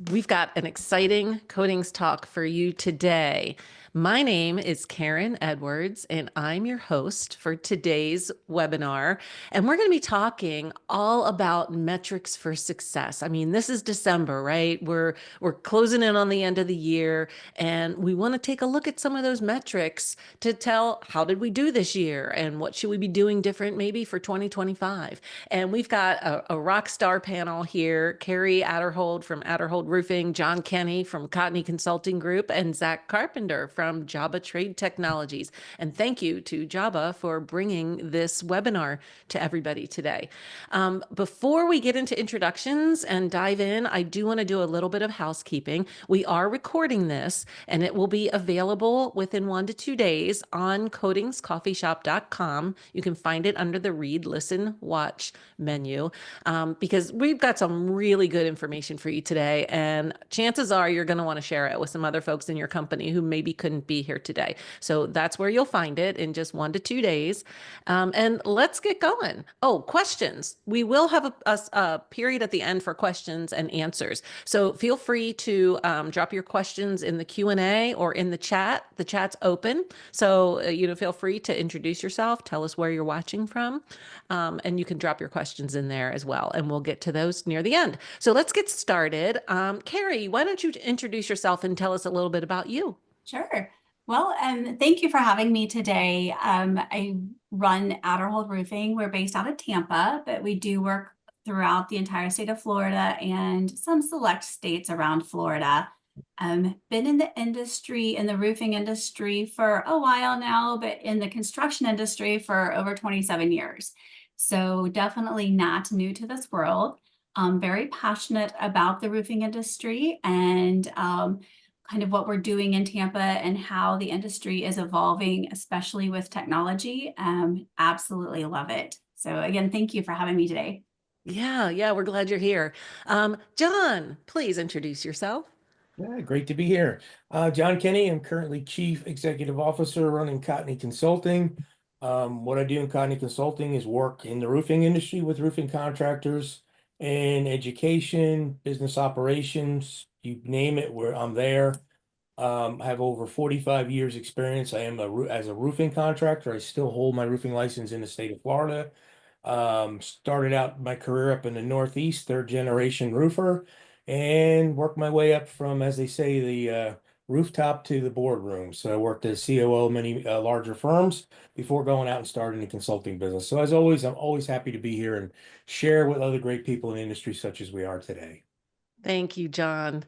We've got an exciting coatings talk for you today. My name is Karen Edwards, and I'm your host for today's webinar. And we're going to be talking all about metrics for success. I mean, this is December, right? We're closing in on the end of the year, and we want to take a look at some of those metrics to tell how did we do this year and what should we be doing different maybe for 2025. And we've got a rock star panel here: Kari Aderhold from Aderhold Roofing, John Kenney from Cotney Consulting Group, and Zach Carpenter from Jobba Trade Technologies. And thank you to Jobba for bringing this webinar to everybody today. Before we get into introductions and dive in, I do want to do a little bit of housekeeping. We are recording this, and it will be available within 1 to 2 days on CoatingsCoffeeShop.com. You can find it under the Read, Listen, Watch menu, because we've got some really good information for you today, and chances are you're going to want to share it with some other folks in your company who maybe couldn't be here today. So that's where you'll find it in just 1 to 2 days. And let's get going. Oh, questions. We will have a period at the end for questions and answers. So feel free to drop your questions in the Q&A or in the chat. The chat's open. So, feel free to introduce yourself, tell us where you're watching from, and you can drop your questions in there as well. And we'll get to those near the end. So let's get started. Kari, why don't you introduce yourself and tell us a little bit about you? Sure. Well, thank you for having me today. I run Aderhold Roofing. We're based out of Tampa, but we do work throughout the entire state of Florida and some select states around Florida. Been in the industry, in the roofing industry for a while now, but in the construction industry for over 27 years. So definitely not new to this world. I'm very passionate about the roofing industry and kind of what we're doing in Tampa and how the industry is evolving, especially with technology. Absolutely love it. So again, thank you for having me today. Yeah, we're glad you're here. John, please introduce yourself. Yeah, great to be here. John Kenney, I'm currently Chief Executive Officer running Cotney Consulting. What I do in Cotney Consulting is work in the roofing industry with roofing contractors and education, business operations, you name it, I'm there. I have over 45 years experience. I am as a roofing contractor. I still hold my roofing license in the state of Florida. Started out my career up in the Northeast, third generation roofer, and worked my way up from, as they say, the rooftop to the boardroom. So I worked as COO of many larger firms before going out and starting the consulting business. So as always, I'm always happy to be here and share with other great people in the industry such as we are today. Thank you, John.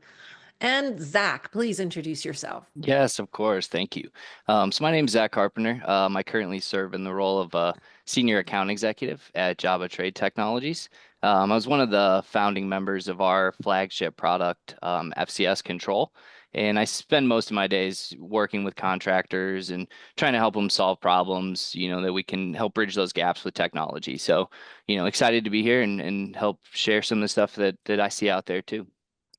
And Zach, please introduce yourself. Yes, of course. Thank you. So my name is Zach Carpenter. I currently serve in the role of Senior Account Executive at Jobba Trade Technologies. I was one of the founding members of our flagship product, FCS Control. And I spend most of my days working with contractors and trying to help them solve problems, that we can help bridge those gaps with technology. So, excited to be here and help share some of the stuff that I see out there too.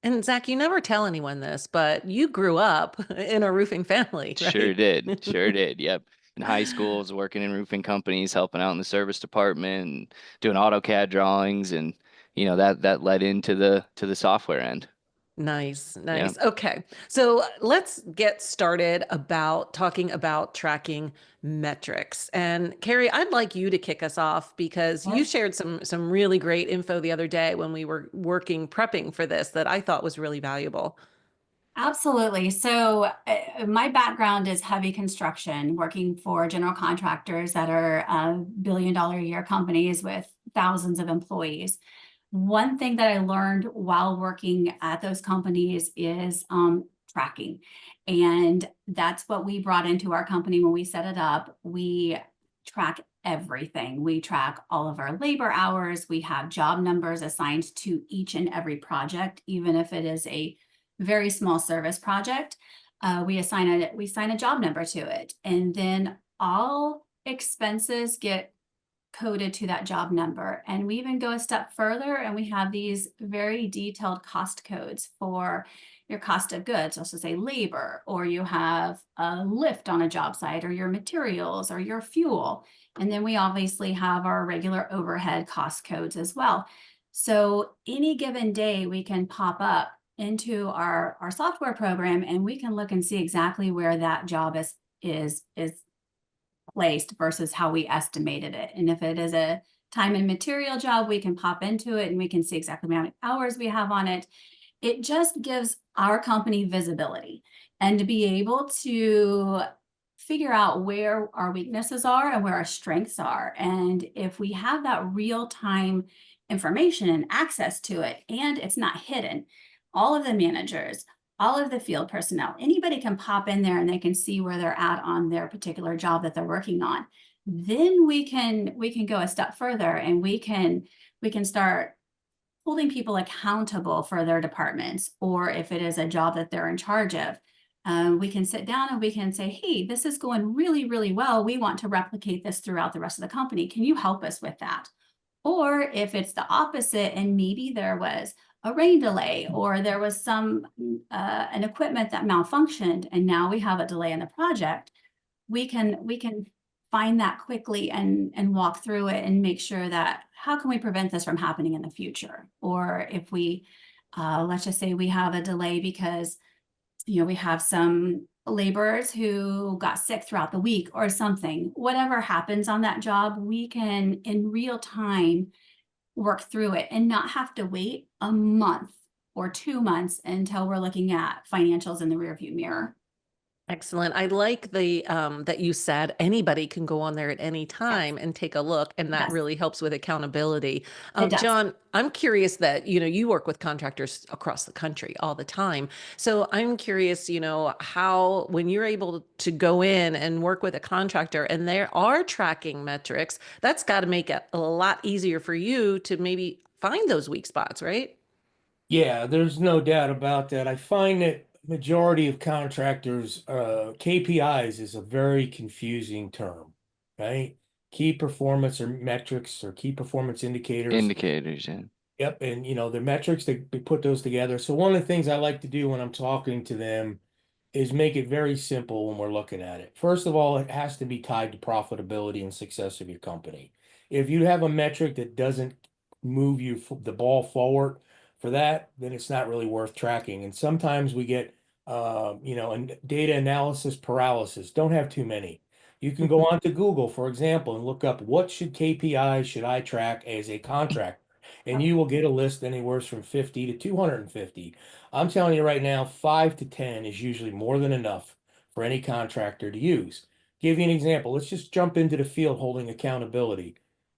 And Zach, you never tell anyone this, but you grew up in a roofing family, right? Sure did. Sure did. Yep. In high school, I was working in roofing companies, helping out in the service department, and doing AutoCAD drawings, and that led into the software end. Nice. Yeah. Okay. So let's get started about talking about tracking metrics. And Kari, I'd like you to kick us off because you shared some really great info the other day when we were prepping for this that I thought was really valuable. Absolutely. So my background is heavy construction, working for general contractors that are billion-dollar a year companies with thousands of employees. One thing that I learned while working at those companies is tracking. And that's what we brought into our company when we set it up. We track everything. We track all of our labor hours. We have job numbers assigned to each and every project, even if it is a very small service project. We assign a job number to it. And then all expenses get coded to that job number. And we even go a step further, and we have these very detailed cost codes for your cost of goods, also say labor, or you have a lift on a job site, or your materials, or your fuel. And then we obviously have our regular overhead cost codes as well. So any given day we can pop up into our software program, and we can look and see exactly where that job is placed versus how we estimated it. And if it is a time and material job, we can pop into it and we can see exactly how many hours we have on it. It just gives our company visibility, and to be able to figure out where our weaknesses are and where our strengths are. And if we have that real-time information and access to it, and it's not hidden, all of the managers, all of the field personnel, anybody can pop in there and they can see where they're at on their particular job that they're working on. Then we can go a step further, and we can start holding people accountable for their departments, or if it is a job that they're in charge of. We can sit down and we can say, hey, this is going really, really well. We want to replicate this throughout the rest of the company. Can you help us with that? Or if it's the opposite, and maybe there was a rain delay, or there was some an equipment that malfunctioned, and now we have a delay in the project, we can find that quickly and walk through it and make sure that how can we prevent this from happening in the future? Or if we let's just say we have a delay because we have some laborers who got sick throughout the week or something, whatever happens on that job, we can in real time work through it and not have to wait a month or 2 months until we're looking at financials in the rearview mirror. Excellent. I like the that you said anybody can go on there at any time and take a look, and that Yes. really helps with accountability. It does. John, I'm curious that you work with contractors across the country all the time. So I'm curious, how when you're able to go in and work with a contractor and there are tracking metrics, that's got to make it a lot easier for you to maybe find those weak spots, right? Yeah, there's no doubt about that. I find that majority of contractors, KPIs is a very confusing term, right? Key performance or metrics or key performance indicators. Indicators, yeah. Yep, and the metrics, they put those together. So one of the things I like to do when I'm talking to them is make it very simple when we're looking at it. First of all, it has to be tied to profitability and success of your company. If you have a metric that doesn't move the ball forward for that, then it's not really worth tracking. And sometimes we get, and data analysis paralysis. Don't have too many. You can go on to Google, for example, and look up what KPIs should I track as a contractor, and you will get a list anywhere from 50 to 250. I'm telling you right now, 5 to 10 is usually more than enough for any contractor to use. Give you an example. Let's just jump into the field holding accountability.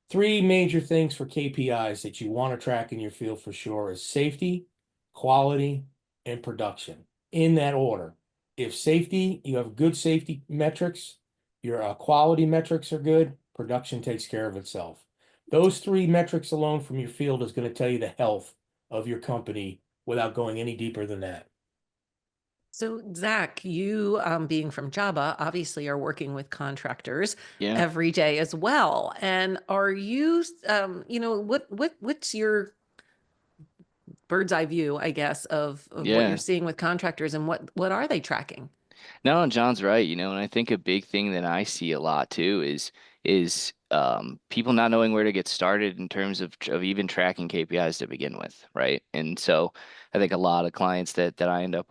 3 major things for KPIs that you want to track in your field for sure is safety, quality, and production, in that order. If safety, you have good safety metrics, your quality metrics are good, production takes care of itself. Those 3 metrics alone from your field is going to tell you the health of your company without going any deeper than that. So, Zach, you being from Jobba, obviously are working with contractors Yeah. every day as well. And are you, what's your bird's eye view, I guess, of what Yeah. you're seeing with contractors, and what are they tracking? No, John's right, and I think a big thing that I see a lot too is people not knowing where to get started in terms of even tracking KPIs to begin with, right? And so I think a lot of clients that I end up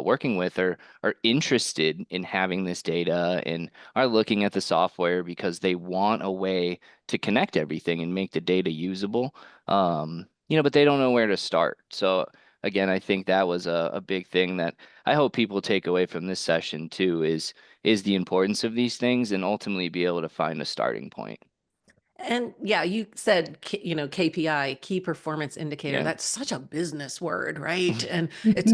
working with are interested in having this data and are looking at the software because they want a way to connect everything and make the data usable. But they don't know where to start. So again, I think that was a big thing that I hope people take away from this session too is the importance of these things and ultimately be able to find a starting point. And yeah, you said, KPI, key performance indicator. Yeah. That's such a business word, right? And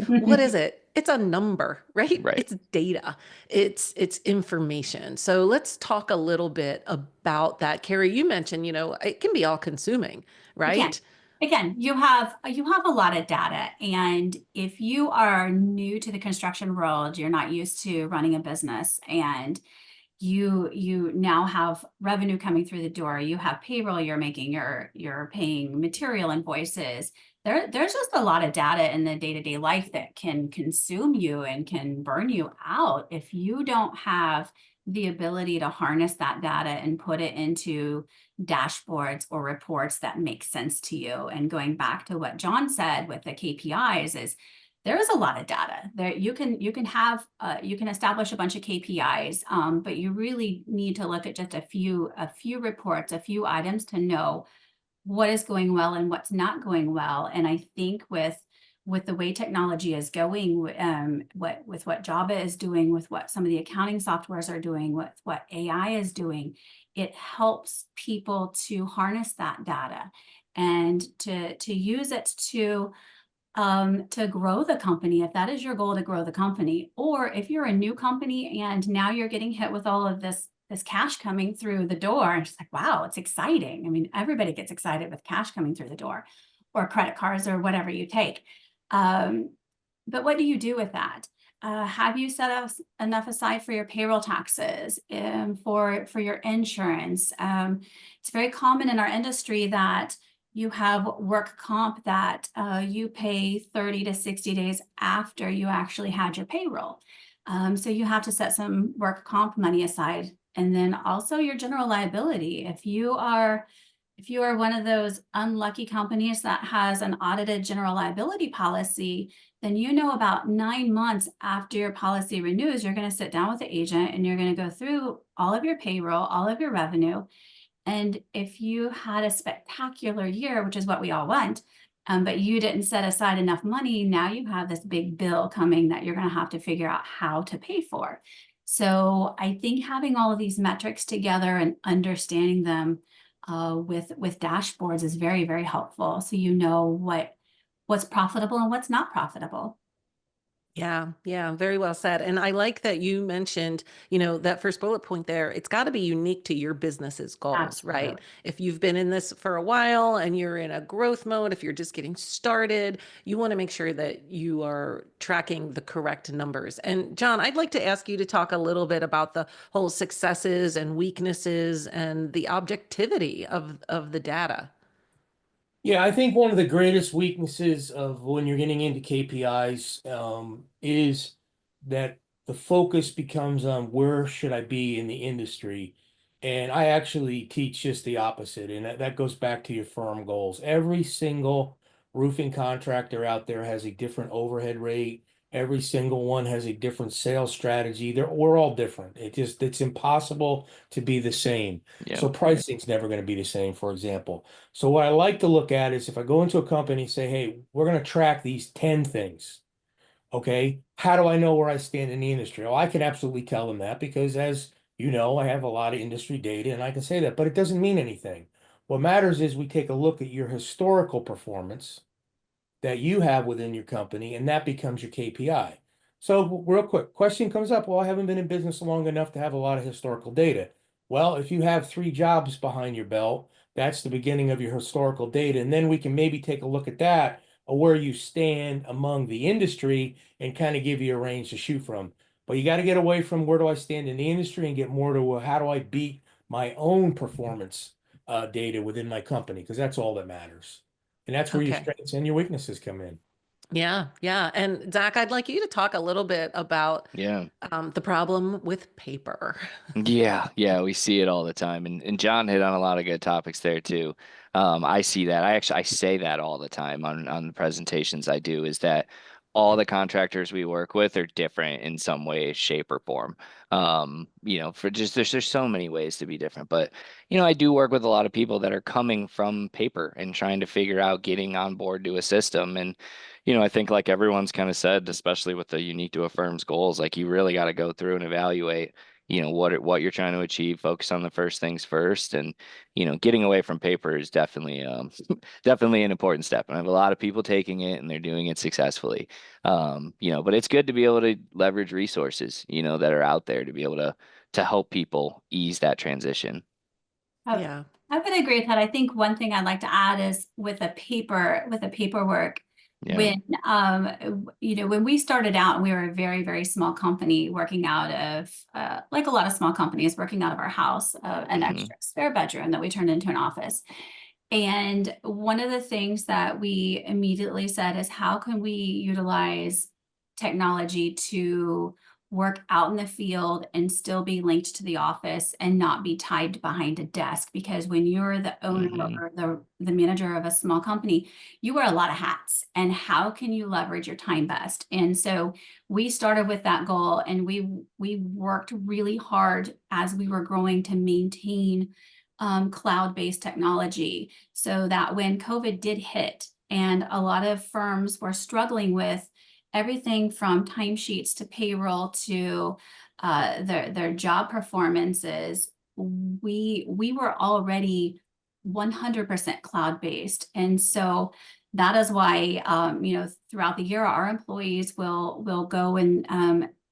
what is it? It's a number, right? Right. It's data. It's information. So let's talk a little bit about that. Kari, you mentioned, it can be all consuming, right? Again, you have a lot of data, and if you are new to the construction world, you're not used to running a business, and you now have revenue coming through the door. You have payroll you're making, you're paying material invoices. There's just a lot of data in the day-to-day life that can consume you and can burn you out if you don't have the ability to harness that data and put it into dashboards or reports that make sense to you. And going back to what John said with the KPIs is there is a lot of data there. You can establish a bunch of KPIs, but you really need to look at just a few reports, a few items to know what is going well and what's not going well. And I think with the way technology is going, with what Jobba is doing, with what some of the accounting softwares are doing, with what AI is doing, it helps people to harness that data and to use it to grow the company, if that is your goal, to grow the company. Or if you're a new company and now you're getting hit with all of this cash coming through the door, and it's like, wow, it's exciting. I mean, everybody gets excited with cash coming through the door, or credit cards, or whatever you take. But what do you do with that? Have you set enough aside for your payroll taxes, for your insurance? It's very common in our industry that you have work comp that you pay 30 to 60 days after you actually had your payroll. So you have to set some work comp money aside. And then also your general liability. If you are one of those unlucky companies that has an audited general liability policy, then about 9 months after your policy renews, you're going to sit down with the agent and you're going to go through all of your payroll, all of your revenue. And if you had a spectacular year, which is what we all want, but you didn't set aside enough money, now you have this big bill coming that you're going to have to figure out how to pay for. So I think having all of these metrics together and understanding them with dashboards is very, very helpful. So you know what's profitable and what's not profitable. Yeah, very well said. And I like that you mentioned, that first bullet point there, it's got to be unique to your business's goals, right? Absolutely. If you've been in this for a while and you're in a growth mode, if you're just getting started, you want to make sure that you are tracking the correct numbers. And John, I'd like to ask you to talk a little bit about the whole successes and weaknesses and the objectivity of the data. Yeah, I think one of the greatest weaknesses of when you're getting into KPIs is that the focus becomes on where should I be in the industry. And I actually teach just the opposite. And that goes back to your firm goals. Every single roofing contractor out there has a different overhead rate. Every single one has a different sales strategy. We're all different. It's impossible to be the same. Yeah. So pricing's never going to be the same, for example. So what I like to look at is if I go into a company and say, hey, we're going to track these 10 things. Okay. How do I know where I stand in the industry? Well, I can absolutely tell them that because as you know, I have a lot of industry data and I can say that, but it doesn't mean anything. What matters is we take a look at your historical performance that you have within your company, and that becomes your KPI. So real quick, question comes up, well, I haven't been in business long enough to have a lot of historical data. Well, if you have 3 jobs behind your belt, that's the beginning of your historical data. And then we can maybe take a look at that, or where you stand among the industry and kind of give you a range to shoot from. But you got to get away from where do I stand in the industry and get more to how do I beat my own performance data within my company, because that's all that matters. And that's where your Okay. strengths and your weaknesses come in. Yeah. And Zach, I'd like you to talk a little bit about Yeah. the problem with paper. Yeah, we see it all the time. And John hit on a lot of good topics there too. I see that. I say that all the time on the presentations I do, is that all the contractors we work with are different in some way, shape, or form. For just there's so many ways to be different. But I do work with a lot of people that are coming from paper and trying to figure out getting on board to a system. And I think like everyone's kind of said, especially with the unique to a firm's goals, like you really got to go through and evaluate what you're trying to achieve, focus on the first things first. And getting away from paper is definitely definitely an important step, and I have a lot of people taking it and they're doing it successfully. But it's good to be able to leverage resources that are out there to be able to help people ease that transition. Yeah. I would agree with that. I think one thing I'd like to add is with the paperwork, Yeah. When we started out, we were a very, very small company working out of, like a lot of small companies, working out of our house, an extra spare bedroom that we turned into an office. And one of the things that we immediately said is, how can we utilize technology to work out in the field and still be linked to the office and not be tied behind a desk? Because when you're the owner or the manager of a small company, you wear a lot of hats. And how can you leverage your time best? And so we started with that goal, and we worked really hard as we were growing to maintain cloud-based technology, so that when COVID did hit and a lot of firms were struggling with everything from timesheets to payroll to their job performances, we were already 100% cloud-based. And so that is why, throughout the year, our employees will go and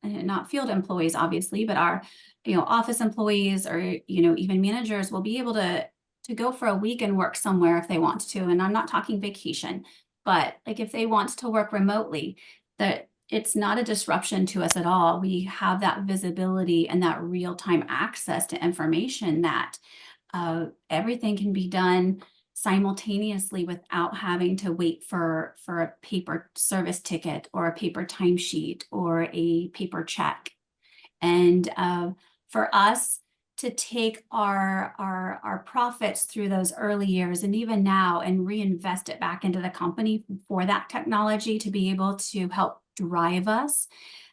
not field employees, obviously, but our office employees or even managers will be able to go for a week and work somewhere if they want to. And I'm not talking vacation, but like if they want to work remotely, that it's not a disruption to us at all. We have that visibility and that real-time access to information that everything can be done simultaneously without having to wait for a paper service ticket or a paper timesheet or a paper check. And for us to take our profits through those early years and even now and reinvest it back into the company for that technology to be able to help drive us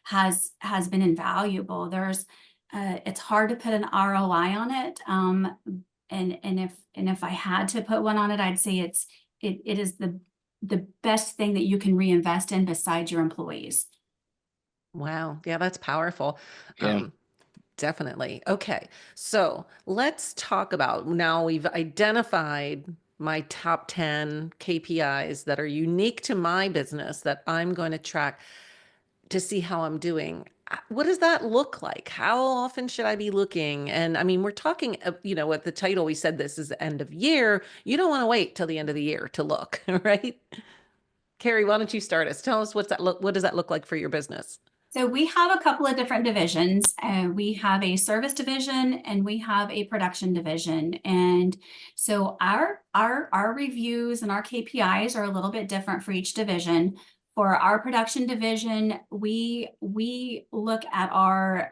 has been invaluable. It's hard to put an ROI on it. And if I had to put one on it, I'd say it is the best thing that you can reinvest in besides your employees. Wow. Yeah, that's powerful. Yeah. Definitely. Okay. So let's talk about, now we've identified my top 10 KPIs that are unique to my business that I'm going to track to see how I'm doing. What does that look like? How often should I be looking? And I mean, we're talking, at the title, we said this is the end of year. You don't want to wait till the end of the year to look, right? Kari, why don't you start us? Tell us what does that look like for your business? So we have a couple of different divisions. We have a service division and we have a production division. And so our reviews and our KPIs are a little bit different for each division. For our production division, we look at our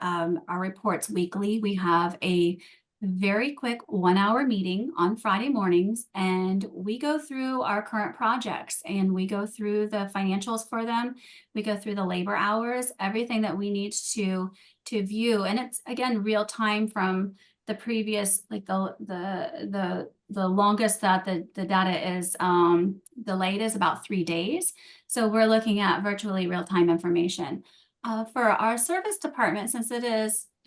reports weekly. We have a very quick 1-hour meeting on Friday mornings, and we go through our current projects and we go through the financials for them. We go through the labor hours, everything that we need to view. And it's again real time from the previous, like the longest that the data is delayed is about 3 days. So we're looking at virtually real-time information. For our service department, since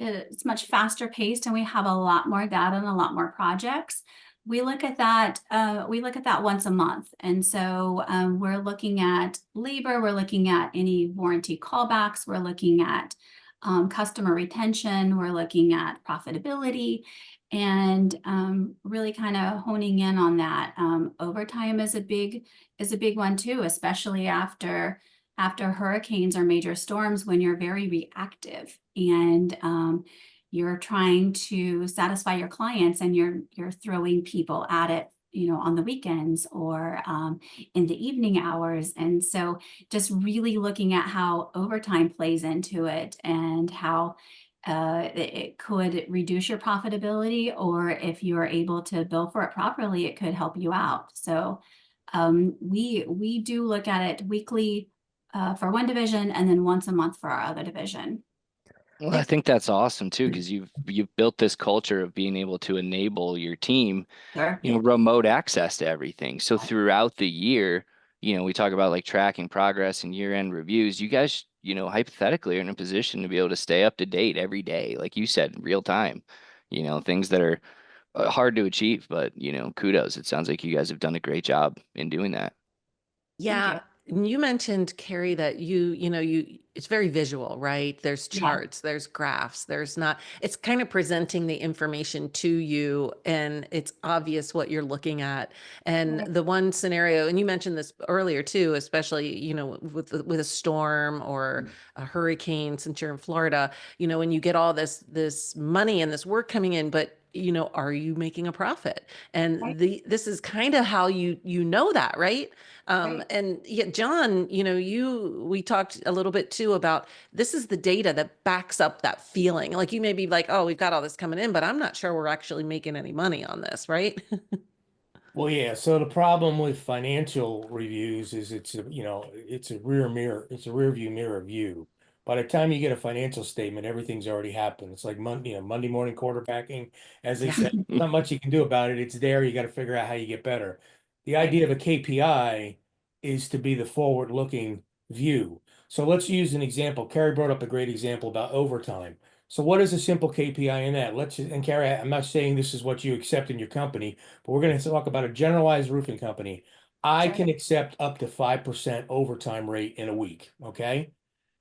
it's much faster paced and we have a lot more data and a lot more projects, we look at that once a month. And so we're looking at labor, we're looking at any warranty callbacks, we're looking at customer retention, we're looking at profitability, and really kind of honing in on that. Overtime is a big one too, especially after hurricanes or major storms, when you're very reactive and you're trying to satisfy your clients and you're throwing people at it, on the weekends or in the evening hours. And so just really looking at how overtime plays into it and how it could reduce your profitability, or if you're able to bill for it properly, it could help you out. So we do look at it weekly for one division and then once a month for our other division. Well, I think that's awesome too, because you've built this culture of being able to enable your team, Sure. remote access to everything. So throughout the year, we talk about like tracking progress and year-end reviews. You guys, hypothetically are in a position to be able to stay up to date every day, like you said, in real time. Things that are hard to achieve, but kudos. It sounds like you guys have done a great job in doing that. Yeah. you mentioned, Kari, that it's very visual, right? There's Yeah, charts, there's graphs, it's kind of presenting the information to you and it's obvious what you're looking at. And right, the one scenario, and you mentioned this earlier too, especially, with a storm or a hurricane, since you're in Florida, when you get all this money and this work coming in, but are you making a profit? right, And this is kind of how you know that, right? right. And yeah, John, we talked a little bit too about this is the data that backs up that feeling. Like you may be like, oh, we've got all this coming in, but I'm not sure we're actually making any money on this, right? Well, yeah. So the problem with financial reviews is it's a rear mirror. It's a rear view mirror view. By the time you get a financial statement, everything's already happened. It's like Monday morning quarterbacking, as they Yeah. say. Not much you can do about it. It's there. You got to figure out how you get better. The Right. idea of a KPI is to be the forward-looking view. So let's use an example. Kari brought up a great example about overtime. So what is a simple KPI in that? And Kari, I'm not saying this is what you accept in your company, but we're going to talk about a generalized roofing company. I Sure. can accept up to 5% overtime rate in a week. Okay.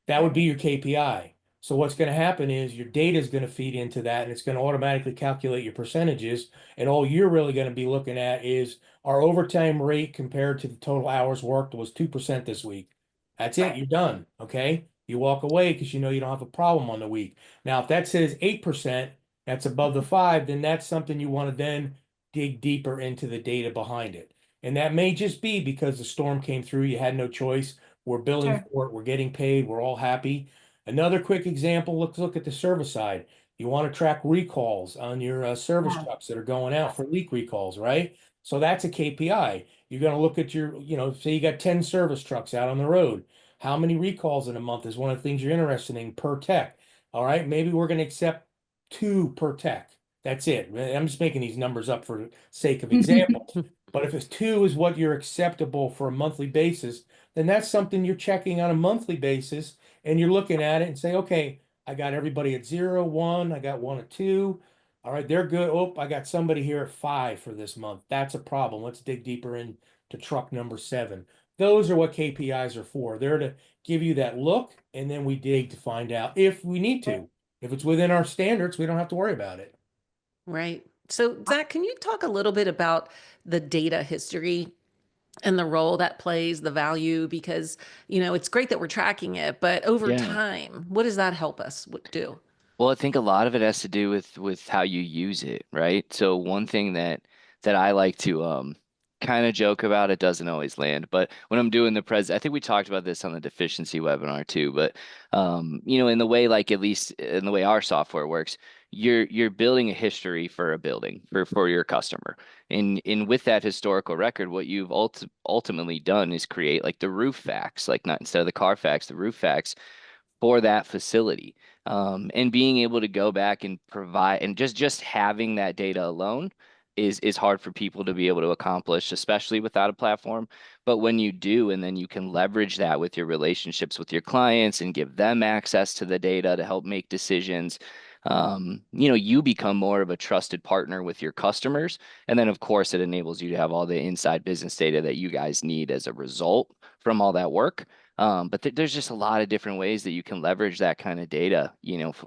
That would Right. be your KPI. So what's going to happen is your data is going to feed into that and it's going to automatically calculate your percentages. And all you're really going to be looking at is our overtime rate compared to the total hours worked was 2% this week. That's it. Right. You're done. Okay. You walk away because you know you don't have a problem on the week. Now, if that says 8%, that's above the five, then that's something you want to then dig deeper into the data behind it. And that may just be because the storm came through, you had no choice. We're billing Sure. for it. We're getting paid. We're all happy. Another quick example, let's look at the service side. You want to track recalls on your service Yeah. trucks that are going out for leak recalls, right? So that's a KPI. You're going to look at say you got 10 service trucks out on the road. How many recalls in a month is one of the things you're interested in per tech. All right, maybe we're going to accept two per tech. That's it. I'm just making these numbers up for the sake of example. But if it's two is what you're acceptable for a monthly basis, then that's something you're checking on a monthly basis and you're looking at it and say, okay, I got everybody at 0, 1, I got one at 2. All right, they're good. Oh, I got somebody here at 5 for this month. That's a problem. Let's dig deeper into truck number 7. Those are what KPIs are for. They're to give you that look, and then we dig to find out if we need to. If it's within our standards, we don't have to worry about it. Right. So, Zach, can you talk a little bit about the data history and the role that plays, the value? Because, it's great that we're tracking it, but over Yeah. time, what does that help us do? Well, I think a lot of it has to do with how you use it, right? So one thing that I like to kind of joke about, it doesn't always land, but when I'm doing the I think we talked about this on the deficiency webinar too, but in the way, like at least in the way our software works, you're building a history for a building for your customer. And with that historical record, what you've ultimately done is create like the roof facts, like not instead of the car facts, the roof facts for that facility. And being able to go back and provide and just having that data alone is hard for people to be able to accomplish, especially without a platform. But when you do, and then you can leverage that with your relationships with your clients and give them access to the data to help make decisions, you become more of a trusted partner with your customers. And then, of course, it enables you to have all the inside business data that you guys need as a result from all that work. But there's just a lot of different ways that you can leverage that kind of data,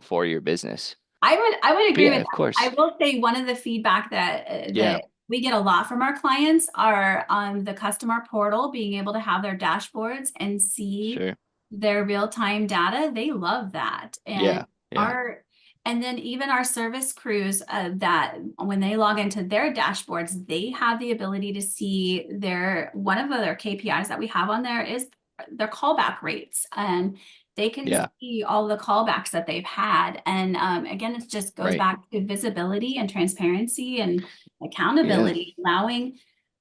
for your business. I would But agree yeah, with of that. I course. will say one of the feedback Yeah, that we get a lot from our clients are on the customer portal, being able to have their dashboards and see sure. their real-time data. They love that. Yeah, yeah, And then even our service crews, that when they log into their dashboards, they have the ability to see one of their KPIs that we have on there is their callback rates. And they can yeah, see all the callbacks that they've had. And again, it just goes right. back to visibility and transparency and Yeah, accountability,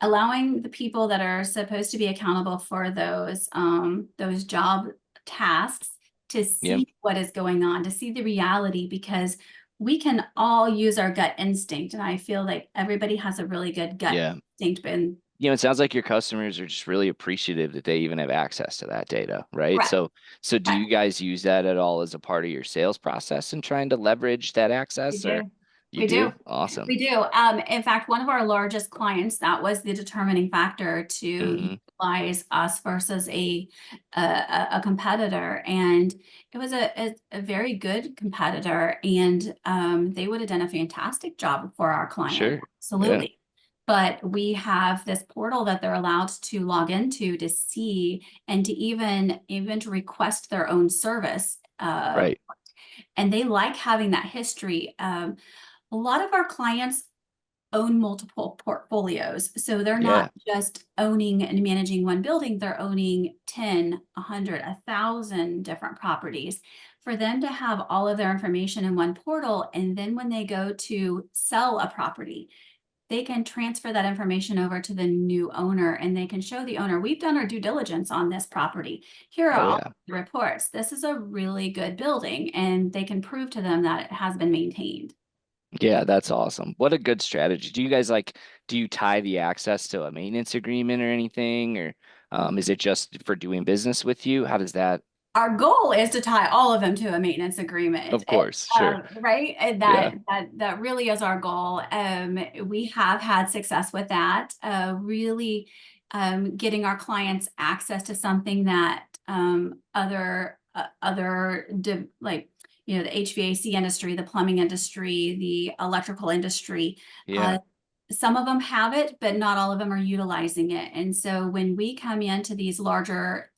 allowing the people that are supposed to be accountable for those job tasks to yeah, see what is going on, to see the reality, because we can all use our gut instinct. And I feel like everybody has a really good gut yeah. instinct. And It sounds like your customers are just really appreciative that they even have access to that data, right? correct. So do you guys use that at all as a part of your sales process and trying to leverage that We access, or do. you We do. do? Awesome. We do. In fact, one of our largest clients, that was the determining factor to Hmm. utilize us versus a competitor, and it was a very good competitor, and they would have done a fantastic job for our client. Sure. Yeah. Absolutely. But we have this portal that they're allowed to log into to see and to even to request their own service. Right. And they like having that history. A lot of our clients own multiple portfolios. So they're not just owning and managing one building, they're owning 10, 100, 1,000 different properties. For them to have all of their information in one portal, and then when they go to sell a property, they can transfer that information over to the new owner, and they can show the owner, we've done our due diligence on this property. Here are all the reports. This is a really good building, and they can prove to them that it has been maintained. Yeah, that's awesome. What a good strategy. Do you guys do you tie the access to a maintenance agreement or anything? Or is it just for doing business with you? How does that? Our goal is to tie all of them to a maintenance agreement. Of course, sure. Right? And that really is our goal. We have had success with that, really getting our clients access to something that like, you know, the HVAC industry, the plumbing industry, the electrical industry. Some of them have it, but not all of them are utilizing it. And so when we come into these larger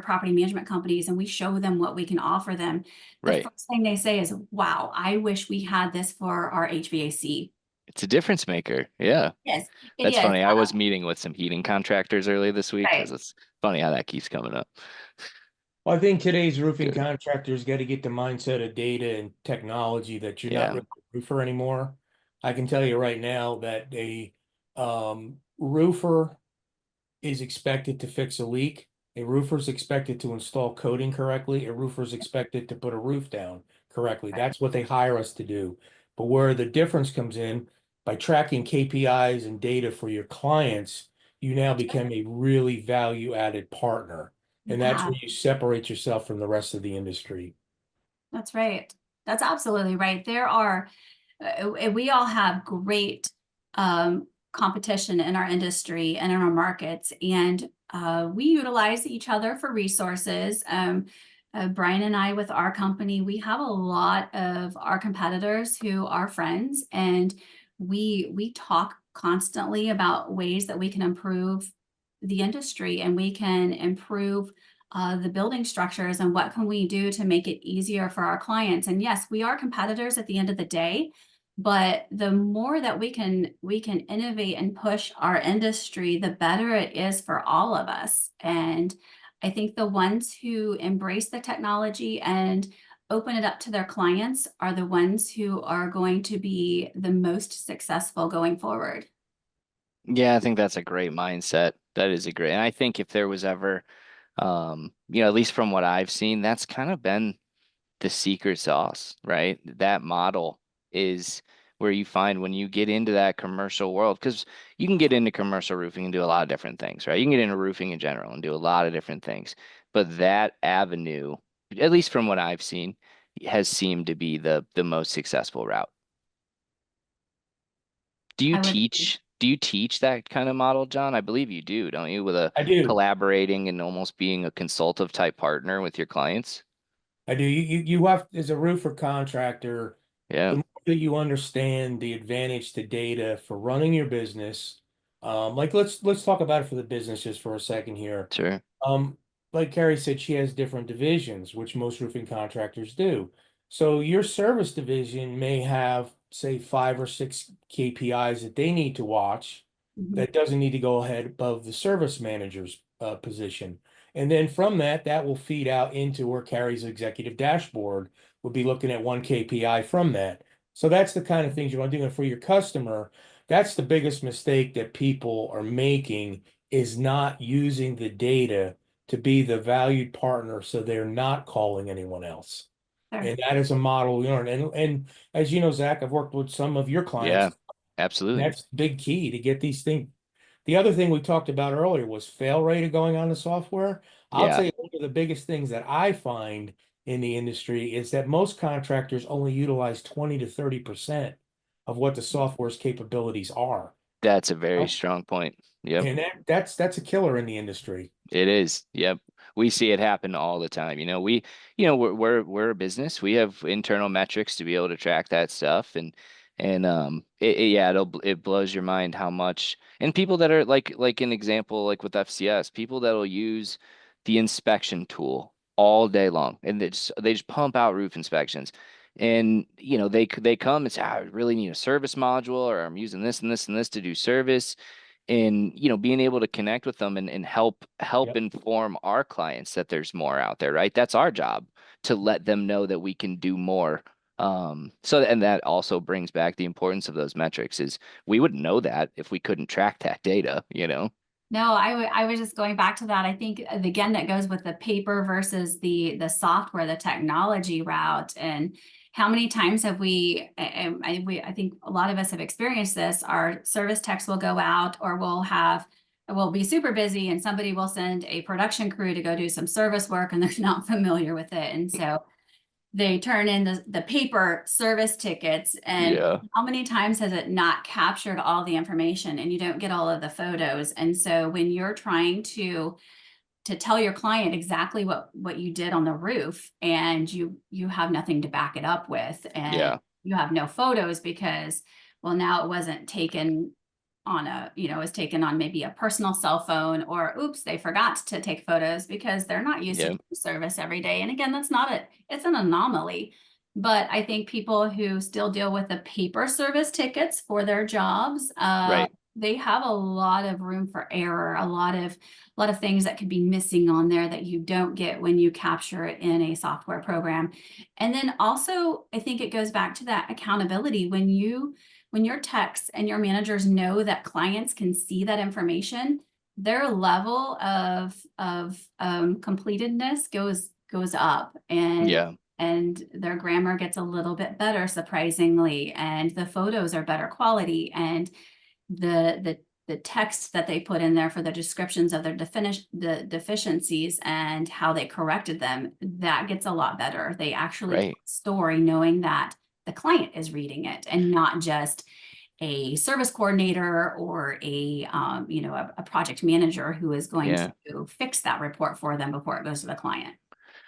property management companies and we show them what we can offer them, the first thing they say is, wow, I wish we had this for our HVAC. It's a difference maker. Yeah. Yes, That's funny. I was meeting with some heating contractors earlier this week because it's funny how that keeps coming up. Well, I think today's roofing contractors got to get the mindset of data and technology that you're not really a roofer anymore. I can tell you right now that a roofer is expected to fix a leak. A roofer is expected to install coating correctly. A roofer is expected to put a roof down correctly. That's what they hire us to do. But where the difference comes in, by tracking KPIs and data for your clients, you now become a really value-added partner. And that's where you separate yourself from the rest of the industry. That's right. That's absolutely right. There are, we all have great competition in our industry and in our markets, and we utilize each other for resources. Brian and I, with our company, we have a lot of our competitors who are friends, and we talk constantly about ways that we can improve the industry, and we can improve the building structures, and what can we do to make it easier for our clients. And yes, we are competitors at the end of the day, but the more that we can innovate and push our industry, the better it is for all of us. And I think the ones who embrace the technology and open it up to their clients are the ones who are going to be the most successful going forward. Yeah, I think that's a great mindset. That is a great, and I think if there was ever, you know, at least from what I've seen, that's kind of been the secret sauce, right? That model is where you find when you get into that commercial world, because you can get into commercial roofing and do a lot of different things, right? You can get into roofing in general and do a lot of different things. But that avenue, at least from what I've seen, has seemed to be the most successful route. Do you teach that kind of model, John? I believe you do, don't you? With I do. Collaborating and almost being a consultative type partner with your clients? I do. You have, as a roofer contractor, the more that you understand the advantage to data for running your business, like let's talk about it for the business just for a second here. Sure. Like Kari said, she has different divisions, which most roofing contractors do. So your service division may have, say, 5 or 6 KPIs that they need to watch. That doesn't need to go ahead above the service manager's position. And then from that will feed out into where Kari's executive dashboard would be looking at one KPI from that. So that's the kind of things you want to do. And for your customer, that's the biggest mistake that people are making, is not using the data to be the valued partner, so they're not calling anyone else. Sure. And that is a model we learned. And as you know, Zach, I've worked with some of your clients. Yeah, absolutely. That's the big key to get these things. The other thing we talked about earlier was fail rate of going on the software. I'll tell you, one of the biggest things that I find in the industry is that most contractors only utilize 20 to 30% of what the software's capabilities are. That's a very Oh, strong point. Yep. and that's a killer in the industry. It is. Yep. We see it happen all the time. We're a business. We have internal metrics to be able to track that stuff, it blows your mind how much. And people that are like an example, like with FCS, people that'll use the inspection tool all day long, and they just pump out roof inspections. And they come and say, I really need a service module, or I'm using this and this and this to do service. And being able to connect with them and help Yep. inform our clients that there's more out there, right? That's our job, to let them know that we can do more. And that also brings back the importance of those metrics. Is we wouldn't know that if we couldn't track that data. No, I was just going back to that. I think again, that goes with the paper versus the software, the technology route. And how many times have I think a lot of us have experienced this. Our service techs will go out, or we'll be super busy, and somebody will send a production crew to go do some service work, and they're not familiar with it. And so they turn in the paper service tickets, and Yeah. how many times has it not captured all the information, and you don't get all of the photos? And so when you're trying to tell your client exactly what you did on the roof, and you have nothing to back it up with, and Yeah. you have no photos because, well, now it wasn't taken on it was taken on maybe a personal cell phone, or oops, they forgot to take photos because they're not used to Yeah. service every day. And again, it's an anomaly. But I think people who still deal with the paper service tickets for their jobs, Right. they have a lot of room for error, a lot of things that could be missing on there that you don't get when you capture it in a software program. And then also, I think it goes back to that accountability. When your techs and your managers know that clients can see that information, their level of completedness goes up, Yeah. and their grammar gets a little bit better, surprisingly, and the photos are better quality, and the text that they put in there for the descriptions of the deficiencies and how they corrected them, that gets a lot better. They actually tell Right. a story knowing that the client is reading it, and not just a service coordinator or a project manager who is going Yeah. to fix that report for them before it goes to the client.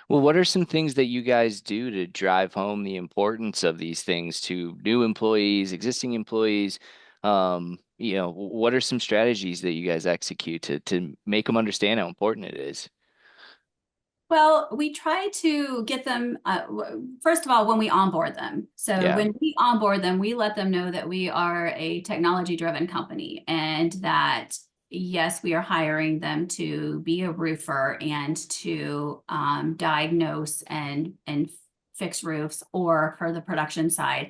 Well, what are some things that you guys do to drive home the importance of these things to new employees, existing employees? What are some strategies that you guys execute to make them understand how important it is? Well, we try to get them, first of all, when we onboard them. So Yeah. when we onboard them, we let them know that we are a technology-driven company, and that, yes, we are hiring them to be a roofer and to diagnose and fix roofs, or for the production side,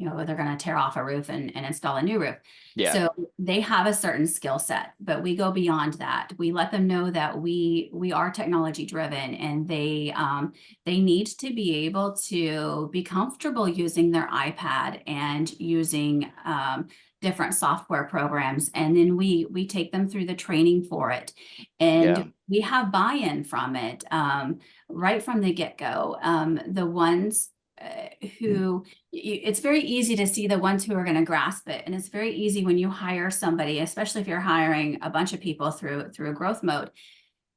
they're going to tear off a roof and install a new roof. Yeah. So they have a certain skill set, but we go beyond that. We let them know that we are technology driven, and they need to be able to be comfortable using their iPad and using different software programs. And then we take them through the training for it, Yeah. and we have buy-in from it right from the get-go. The ones who it's very easy to see the ones who are going to grasp it. And it's very easy when you hire somebody, especially if you're hiring a bunch of people through a growth mode.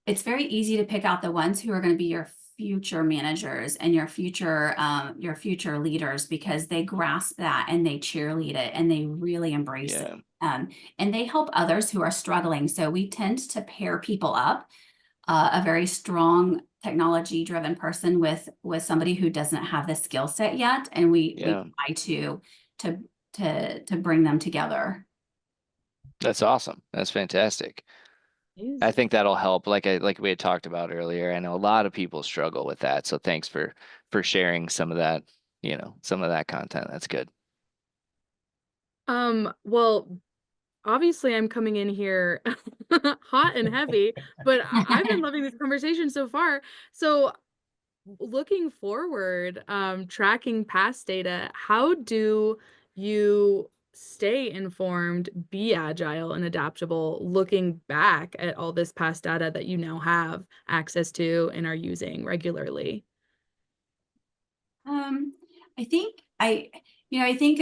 It's very easy to pick out the ones who are going to be your future managers and your future leaders, because they grasp that and they cheerlead it and they really embrace it. Yeah. And they help others who are struggling. So we tend to pair people up, a very strong technology driven person with somebody who doesn't have the skill set yet, and we Yeah. try to bring them together. That's awesome. That's fantastic. I think that'll help. Like we had talked about earlier, I know a lot of people struggle with that. So thanks for sharing some of that, some of that content. That's good. Well, obviously I'm coming in here hot and heavy, but I've been loving this conversation so far. So looking forward, tracking past data, how do you stay informed, be agile and adaptable, looking back at all this past data that you now have access to and are using regularly? I think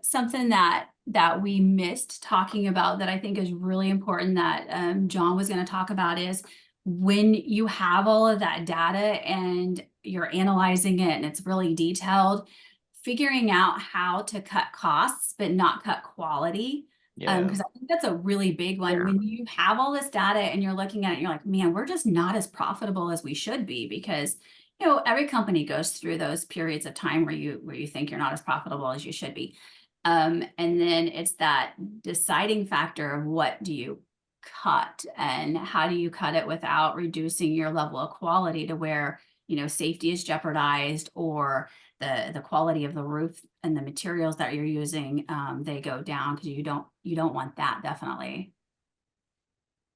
something that that we missed talking about that I think is really important that John was going to talk about is when you have all of that data and you're analyzing it and it's really detailed, figuring out how to cut costs but not cut quality. Yeah. Because I think that's a really big one. Yeah. When you have all this data and you're looking at it, you're like, man, we're just not as profitable as we should be, because you know every company goes through those periods of time where you think you're not as profitable as you should be. And then it's that deciding factor of what do you cut and how do you cut it without reducing your level of quality to where, you know, safety is jeopardized, or the quality of the roof and the materials that you're using, they go down, because you don't want that, definitely.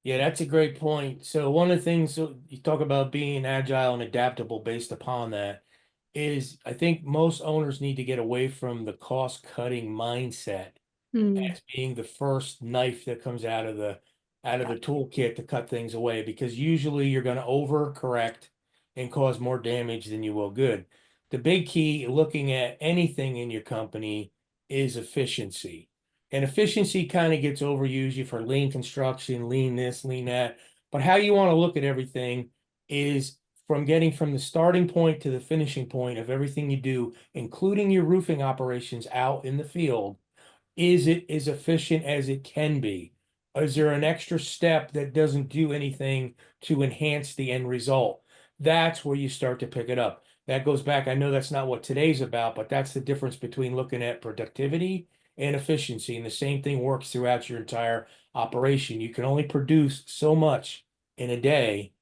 Yeah, that's a great point. So one of the things, so you talk about being agile and adaptable based upon that, is I think most owners need to get away from the cost cutting mindset as being the first knife that comes out of the toolkit to cut things away, because usually you're going to overcorrect and cause more damage than you will good. The big key looking at anything in your company is efficiency. And efficiency kind of gets overused for lean construction, lean this, lean that. But how you want to look at everything is from getting from the starting point to the finishing point of everything you do, including your roofing operations out in the field. Is it as efficient as it can be? Is there an extra step that doesn't do anything to enhance the end result? That's where you start to pick it up. That goes back, I know that's not what today's about, but that's the difference between looking at productivity and efficiency. And the same thing works throughout your entire operation. You can only produce so much in a day,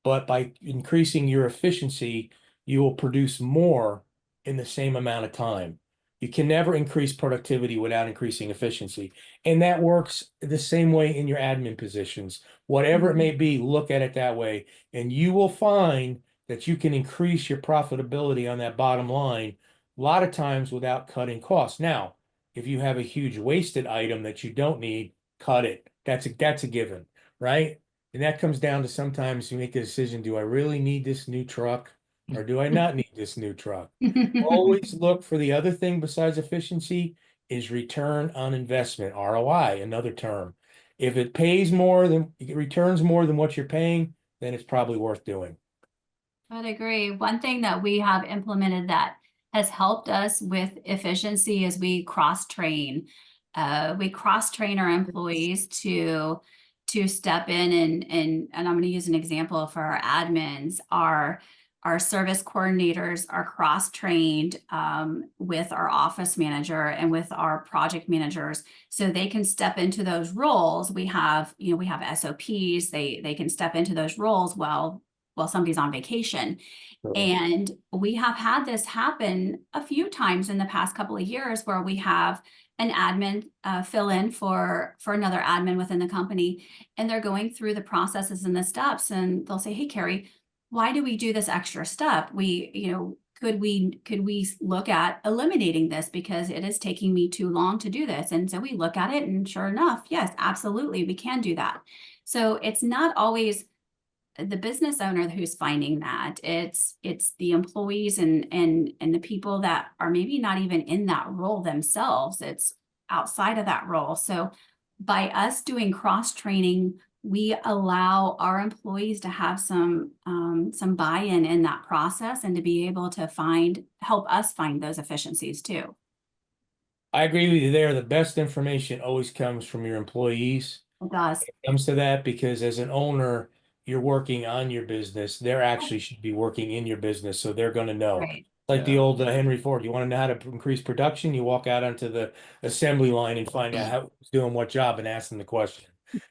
but by increasing your efficiency, you will produce more in the same amount of time. You can never increase productivity without increasing efficiency. And that works the same way in your admin positions. Whatever it may be, look at it that way. And you will find that you can increase your profitability on that bottom line a lot of times without cutting costs. Now, if you have a huge wasted item that you don't need, cut it. That's a given, right? And that comes down to sometimes you make a decision, do I really need this new truck or do I not need this new truck? Always look for the other thing besides efficiency is return on investment, ROI, another term. If it pays more than it returns more than what you're paying, then it's probably worth doing. I'd agree. One thing that we have implemented that has helped us with efficiency is we cross-train. We cross-train our employees to step in and I'm going to use an example for our admins. Our service coordinators are cross-trained with our office manager and with our project managers, so they can step into those roles. We have SOPs. They can step into those roles while somebody's on vacation. And we have had this happen a few times in the past couple of years where we have an admin fill in for another admin within the company, and they're going through the processes and the steps, and they'll say, hey, Kari, why do we do this extra step? Could we look at eliminating this because it is taking me too long to do this? And so we look at it, and sure enough, yes, absolutely, we can do that. So it's not always the business owner who's finding that. It's the employees and the people that are maybe not even in that role themselves. It's outside of that role. So by us doing cross training, we allow our employees to have some buy-in in that process and to be able to help us find those efficiencies too. I agree with you there. The best information always comes from your employees. It does. It comes to that because as an owner, you're working on your business. They're actually should be working in your business, so they're going to know. Right. Like the old Henry Ford, you want to know how to increase production, you walk out onto the assembly line and find out who's doing what job and ask them the question.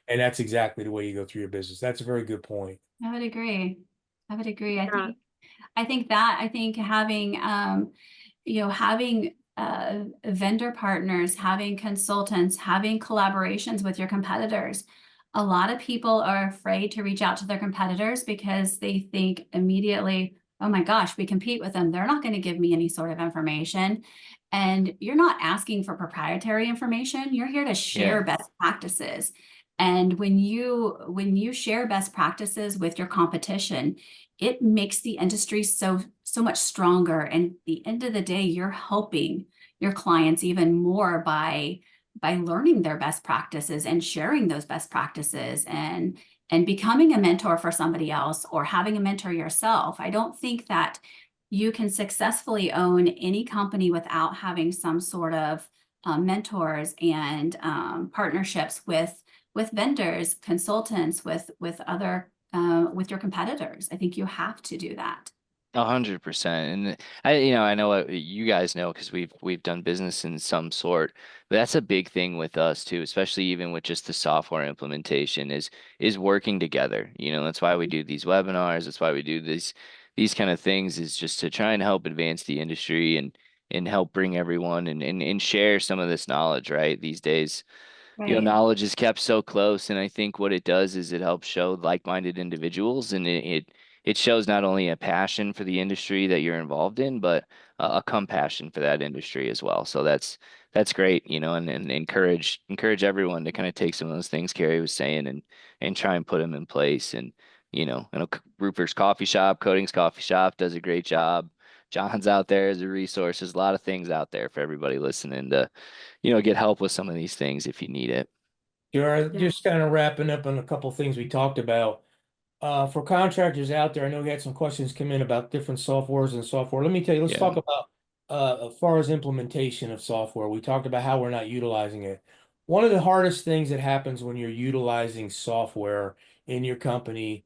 And that's exactly the way you go through your business. That's a very good point. I would agree. I would agree. Yeah. I think having having vendor partners, having consultants, having collaborations with your competitors. A lot of people are afraid to reach out to their competitors because they think immediately, oh my gosh, we compete with them. They're not going to give me any sort of information. And you're not asking for proprietary information. You're here to share best practices. And when you share best practices with your competition, it makes the industry so much stronger. And at the end of the day, you're helping your clients even more by by learning their best practices and sharing those best practices and becoming a mentor for somebody else or having a mentor yourself. I don't think that you can successfully own any company without having some sort of mentors and partnerships with vendors, consultants, with other with your competitors. I think you have to do that. 100%. And I know what you guys know because we've done business in some sort. But that's a big thing with us too, especially even with just the software implementation is working together. That's why we do these webinars. That's why we do these kind of things, is just to try and help advance the industry and help bring everyone and share some of this knowledge, right? These days, Right. knowledge is kept so close, and I think what it does is it helps show like-minded individuals, and it shows not only a passion for the industry that you're involved in, but a compassion for that industry as well. So that's great, and encourage everyone to kind of take some of those things Kari was saying and try and put them in place. And I know Rupert's Coffee Shop, Coatings Coffee Shop does a great job. John's out there as a resource. There's a lot of things out there for everybody listening to get help with some of these things if you need it. You're Yeah. just kind of wrapping up on a couple things we talked about. For contractors out there, I know we had some questions come in about different softwares and software. Let me tell you, let's Yeah. talk about as far as implementation of software. We talked about how we're not utilizing it. One of the hardest things that happens when you're utilizing software in your company,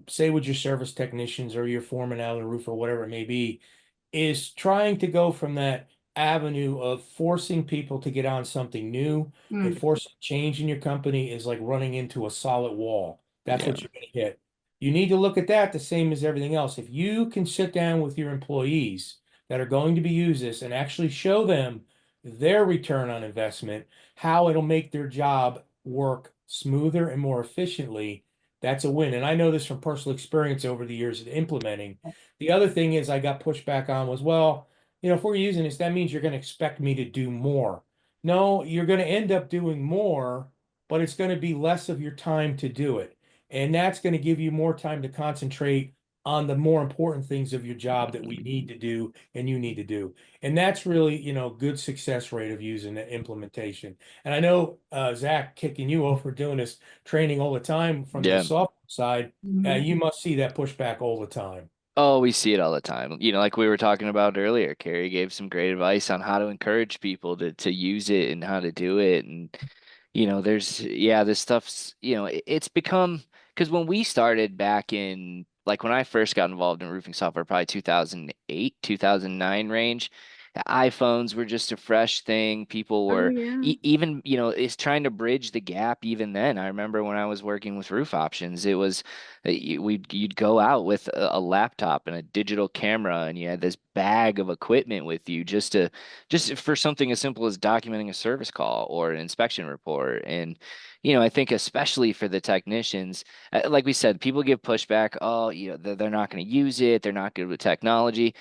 say with your service technicians or your foreman out on the roof or whatever it may be, is trying to go from that avenue of forcing people to get on something new and forcing change in your company is like running into a solid wall. That's Yeah. what you're going to hit. You need to look at that the same as everything else. If you can sit down with your employees that are going to be use this and actually show them their return on investment, how it'll make their job work smoother and more efficiently, that's a win. And I know this from personal experience over the years of implementing. The other thing is I got pushed back on was, well, if we're using this, that means you're going to expect me to do more. No, you're going to end up doing more, but it's going to be less of your time to do it. And that's going to give you more time to concentrate on the more important things of your job that we need to do and you need to do. And that's really, good success rate of using the implementation. And I know, Zach, kicking you over doing this training all the time from the Yeah. software side, you must see that pushback all the time. Oh, we see it all the time. Like we were talking about earlier, Kari gave some great advice on how to encourage people to use it and how to do it. And this stuff's, it's become, because when we started back in, like when I first got involved in roofing software, probably 2008, 2009 range, iPhones were just a fresh thing. People Oh were yeah. even, it's trying to bridge the gap even then. I remember when I was working with Roof Options, it was you'd go out with a laptop and a digital camera, and you had this bag of equipment with you just for something as simple as documenting a service call or an inspection report. And I think especially for the technicians, like we said, people give pushback. Oh, they're not going to use it. They're not good with technology.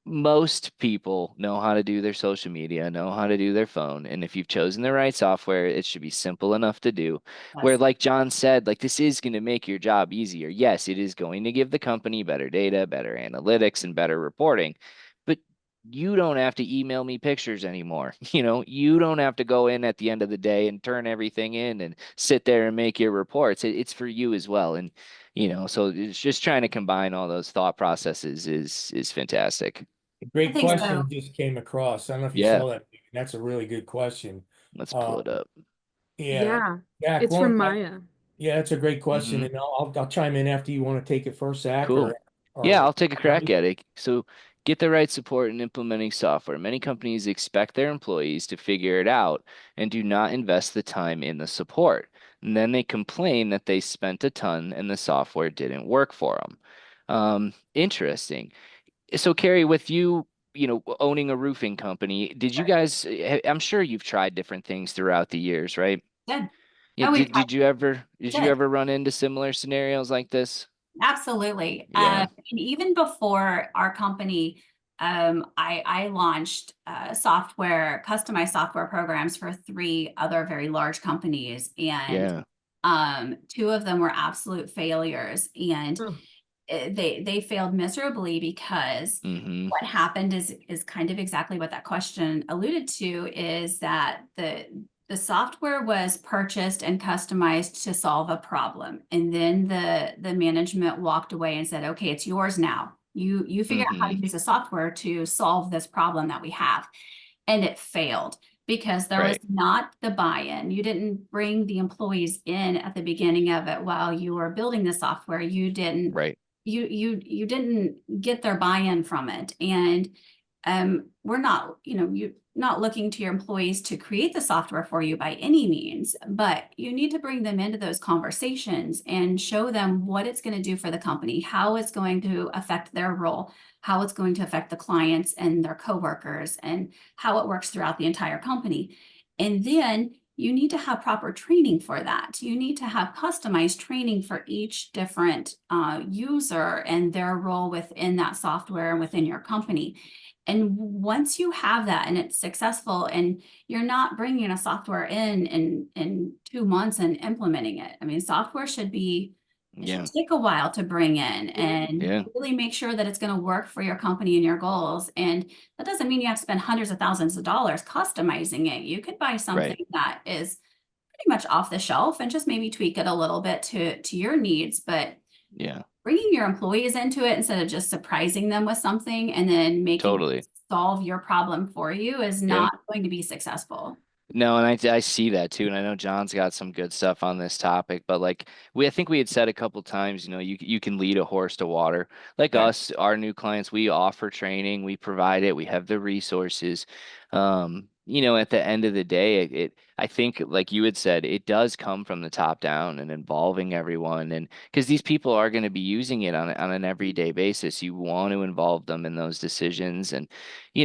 Most people know how to do their social media, know how to do their phone. And if you've chosen the right software, it should be simple enough to do. Where, like John said, like this is going to make your job easier. Yes, it is going to give the company better data, better analytics, and better reporting. But you don't have to email me pictures anymore. You don't have to go in at the end of the day and turn everything in and sit there and make your reports. It's for you as well. And so it's just trying to combine all those thought processes is fantastic. Great think so. question just came across. I don't know if you Yeah. saw that. That's a really good question. Let's pull it up. Yeah, Yeah. Zach, It's from Maya. yeah, that's a great question, Mhm. and I'll chime in after you want to take it first, Zach, Cool. or Yeah, I'll take a crack at it. So get the right support in implementing software. Many companies expect their employees to figure it out and do not invest the time in the support. And then they complain that they spent a ton and the software didn't work for them. Interesting. So Kari, with you, owning a roofing company, did you guys, I'm sure you've tried different things throughout the years, right? Good. Yeah, Oh, we did you did. ever run into similar scenarios like this? Absolutely. Yeah. And even before our company, I launched customized software programs for 3 other very large companies, and Yeah. 2 of them were absolute failures, and they failed miserably because Mm-hmm. what happened is kind of exactly what that question alluded to, is that the the software was purchased and customized to solve a problem. And then the management walked away and said, okay, it's yours now. You figure out how to use the software to solve this problem that we have. And it failed because there was Right. not the buy-in. You didn't bring the employees in at the beginning of it while you were building the software. You didn't, Right. you didn't get their buy-in from it. And we're not, you're not looking to your employees to create the software for you by any means, but you need to bring them into those conversations and show them what it's going to do for the company, how it's going to affect their role, how it's going to affect the clients and their coworkers, and how it works throughout the entire company. And then you need to have proper training for that. You need to have customized training for each different user and their role within that software and within your company. And once you have that and it's successful, and you're not bringing a software in 2 months and implementing it. I mean, software should be, it should take a while to bring in and really make sure that it's going to work for your company and your goals. And that doesn't mean you have to spend hundreds of thousands of dollars customizing it. You could buy something that is pretty much off the shelf and just maybe tweak it a little bit to your needs. But bringing your employees into it instead of just surprising them with something and then making them solve your problem for you is not going to be successful. No, and I see that too, and I know John's got some good stuff on this topic, but like I think we had said a couple times, you can lead a horse to water. Like us, our new clients, we offer training, we provide it, we have the resources. At the end of the day, I think, like you had said, it does come from the top down and involving everyone, and because these people are going to be using it on an everyday basis, you want to involve them in those decisions, and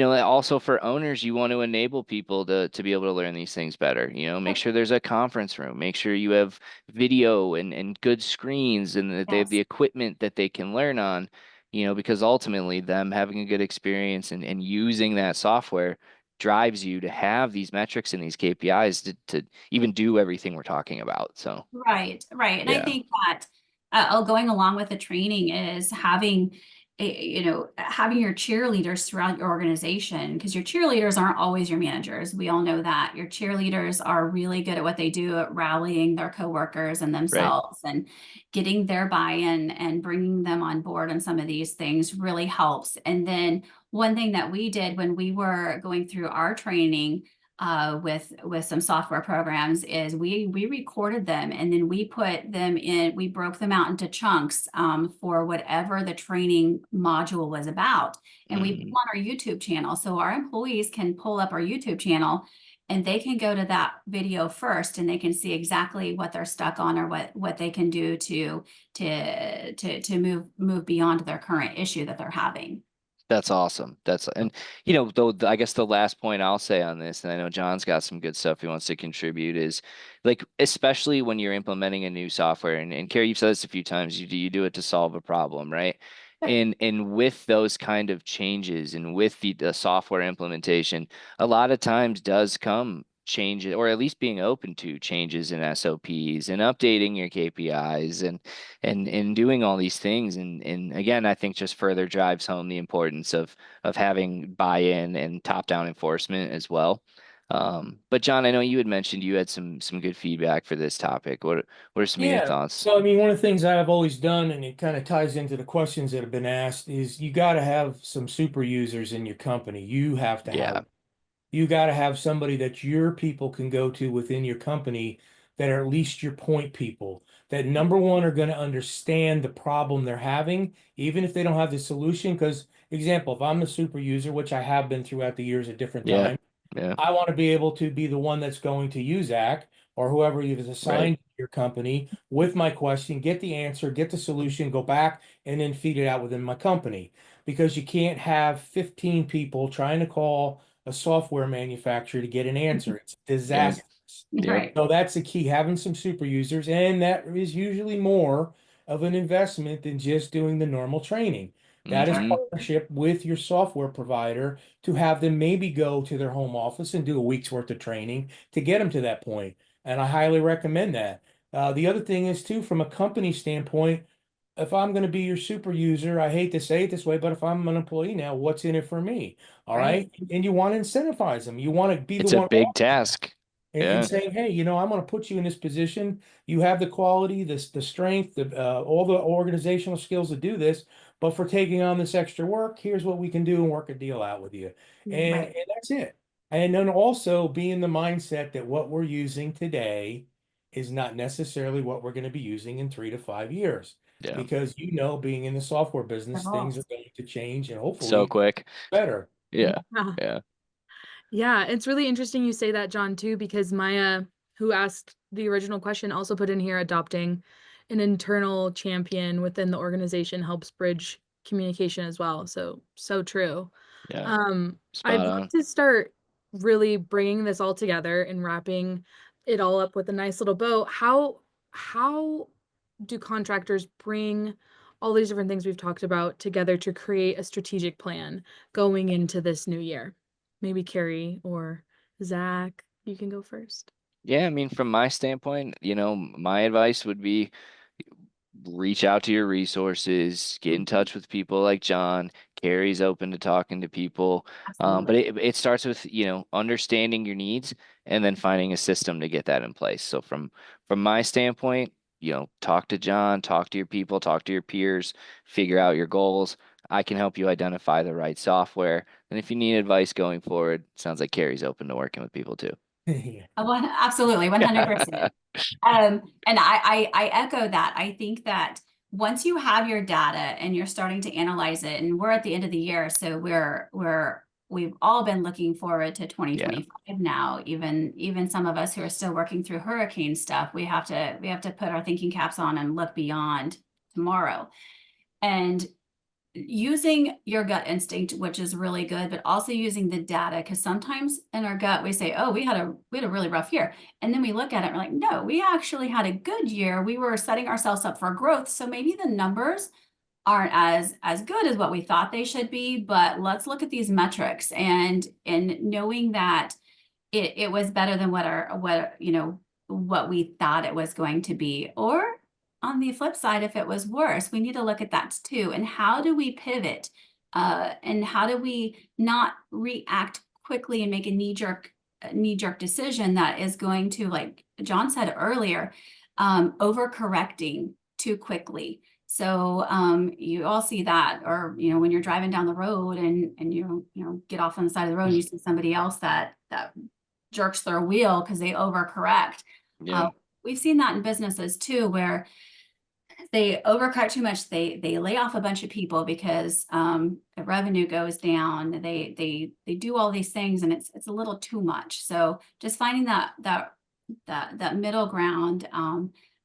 also for owners, you want to enable people to be able to learn these things better. Make sure there's a conference room, make sure you have video and good screens, and that they have the equipment that they can learn on. Because ultimately them having a good experience and using that software drives you to have these metrics and these KPIs to even do everything we're talking about. So right. And I think that going along with the training is having having your cheerleaders throughout your organization, because your cheerleaders aren't always your managers. We all know that. Your cheerleaders are really good at what they do at rallying their coworkers and themselves and getting their buy-in and bringing them on board on some of these things really helps. And then one thing that we did when we were going through our training with some software programs is we recorded them, and then we put them in, we broke them out into chunks for whatever the training module was about. And we put them on our YouTube channel. So our employees can pull up our YouTube channel and they can go to that video first, and they can see exactly what they're stuck on or what they can do to move beyond their current issue that they're having. That's awesome. And though I guess the last point I'll say on this, and I know John's got some good stuff he wants to contribute, is like, especially when you're implementing a new software, and Kari, you've said this a few times, you do it to solve a problem, right? And with those kind of changes and with the software implementation, a lot of times does come changes, or at least being open to changes in SOPs and updating your KPIs and doing all these things. And again, I think just further drives home the importance of having buy-in and top-down enforcement as well. But John, I know you had mentioned you had some good feedback for this topic. What are some of your thoughts? So, I mean, one of the things I've always done, and it kind of ties into the questions that have been asked, is you got to have some super users in your company. You have to have, you got to have somebody that your people can go to within your company that are at least your point people, that number one are going to understand the problem they're having, even if they don't have the solution. Because, example, if I'm a super user, which I have been throughout the years at different times, I want to be able to be the one that's going to use Zach or whoever you've assigned to your company with my question, get the answer, get the solution, go back, and then feed it out within my company. Because you can't have 15 people trying to call a software manufacturer to get an answer. It's disastrous. So that's the key, having some super users, and that is usually more of an investment than just doing the normal training. That is partnership with your software provider to have them maybe go to their home office and do a week's worth of training to get them to that point. And I highly recommend that. The other thing is too, from a company standpoint, if I'm going to be your super user, I hate to say it this way, but if I'm an employee now, what's in it for me? All right. And you want to incentivize them. You want to be the one. It's a big task. and saying, hey, you know, I'm going to put you in this position. You have the quality, the strength, all the organizational skills to do this. But for taking on this extra work, here's what we can do and work a deal out with you. Right. And that's it. And then also be in the mindset that what we're using today is not necessarily what we're going to be using in 3 to 5 years. Yeah. Because, you know, being in the software business, things are Evolves. going to change and So hopefully quick. better. Yeah. Yeah. Yeah. Yeah, it's really interesting you say that, John, too, because Maya, who asked the original question, also put in here adopting an internal champion within the organization helps bridge communication as well. So, so true. Yeah. I'd Spot love on. to start really bringing this all together and wrapping it all up with a nice little bow. How do contractors bring all these different things we've talked about together to create a strategic plan going into this new year? Maybe Kari or Zach, you can go first. Yeah, I mean, from my standpoint, you know, my advice would be reach out to your resources, get in touch with people like John. Kari's open to talking to people. But Absolutely. it starts with, you know, understanding your needs and then finding a system to get that in place. So from my standpoint, you know, talk to John, talk to your people, talk to your peers, figure out your goals. I can help you identify the right software. And if you need advice going forward, sounds like Kari's open to working with people too. Yeah. Absolutely, 100%. And I echo that. I think that once you have your data and you're starting to analyze it, and we're at the end of the year, so we've all been looking forward to 2025 now. Even some of us who are still working through hurricane stuff, we have to put our thinking caps on and look beyond tomorrow. And using your gut instinct, which is really good, but also using the data, because sometimes in our gut we say, oh, we had a really rough year, and then we look at it and we're like, no, we actually had a good year. We were setting ourselves up for growth, so maybe the numbers aren't as good as what we thought they should be, but let's look at these metrics, and knowing that it was better than what we thought it was going to be. Or on the flip side, if it was worse, we need to look at that too. And how do we pivot? And how do we not react quickly and make a knee-jerk decision that is going to, like John said earlier, overcorrecting too quickly. So you all see that, or when you're driving down the road and you get off on the side of the road and you see somebody else that jerks their wheel because they overcorrect. Yeah. We've seen that in businesses too, where they overcorrect too much. They lay off a bunch of people because the revenue goes down. They do all these things, and it's a little too much. So just finding that middle ground,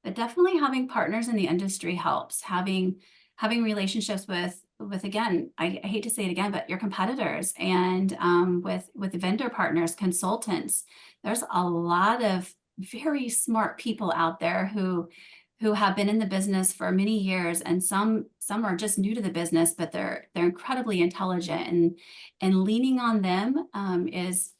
but definitely having partners in the industry helps. Having relationships with again, I hate to say it again, but your competitors, and with vendor partners, consultants. There's a lot of very smart people out there who have been in the business for many years, and some are just new to the business, but they're incredibly intelligent, and leaning on them is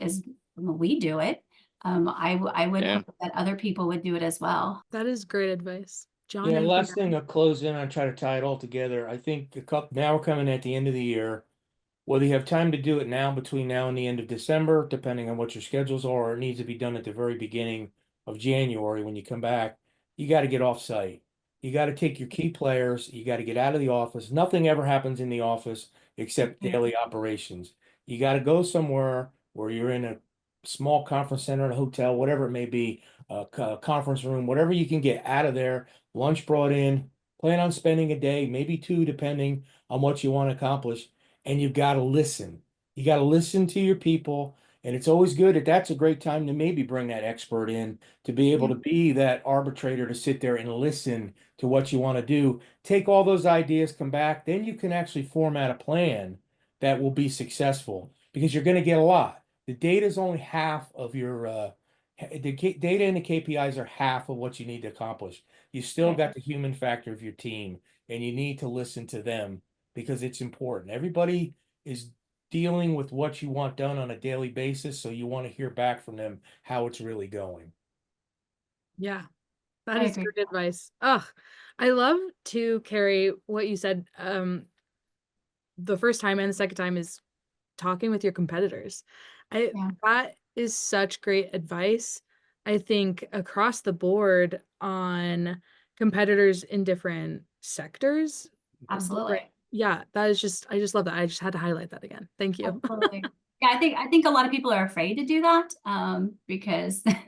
well, we do it. I would Yeah. hope that other people would do it as well. That is great advice. John, Yeah, anything last to thing add? I'll close in, I try to tie it all together. I think now we're coming at the end of the year. Whether you have time to do it now between now and the end of December, depending on what your schedules are, or it needs to be done at the very beginning of January when you come back, you got to get off site. You got to take your key players, you got to get out of the office. Nothing ever happens in the office except daily operations. You got to go somewhere where you're in a small conference center, a hotel, whatever it may be, a conference room, whatever you can get out of there, lunch brought in, plan on spending a day, maybe two, depending on what you want to accomplish. And you've got to listen. You got to listen to your people. And it's always good that's a great time to maybe bring that expert in to be able to be that arbitrator, to sit there and listen to what you want to do. Take all those ideas, come back, then you can actually format a plan that will be successful, because you're going to get a lot. The data is only half of your data, and the KPIs are half of what you need to accomplish. You still got the human factor of your team, and you need to listen to them because it's important. Everybody is dealing with what you want done on a daily basis, so you want to hear back from them how it's really going. Yeah, that I is agree. great advice. Ugh, I love to Kari what you said. The first time and the second time is talking with your competitors. Yeah. That is such great advice. I think, across the board on competitors in different sectors. Absolutely. Right. Yeah, that is just, I just love that. I just had to highlight that again. Thank you. Absolutely. Yeah, I think a lot of people are afraid to do that, because I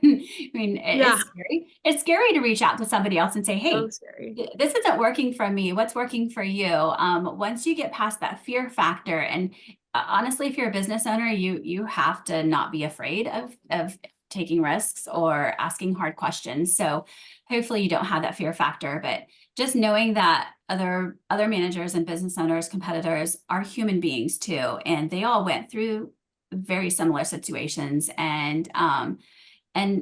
mean, Yeah. it's scary. It's scary to reach out to somebody else and say, So hey, scary. this isn't working for me. What's working for you? Once you get past that fear factor, and honestly, if you're a business owner, you have to not be afraid of taking risks or asking hard questions. So hopefully you don't have that fear factor, but just knowing that other managers and business owners, competitors are human beings too, and they all went through very similar situations, and